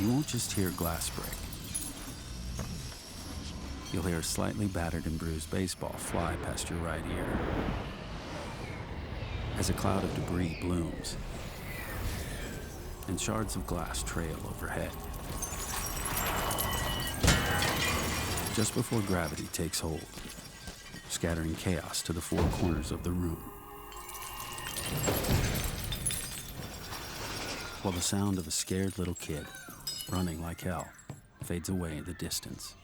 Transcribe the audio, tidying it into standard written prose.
you won't just hear glass break. You'll hear a slightly battered and bruised baseball fly past your right ear as a cloud of debris blooms and shards of glass trail overhead. Just before gravity takes hold, scattering chaos to the four corners of the room, while the sound of a scared little kid running like hell fades away in the distance.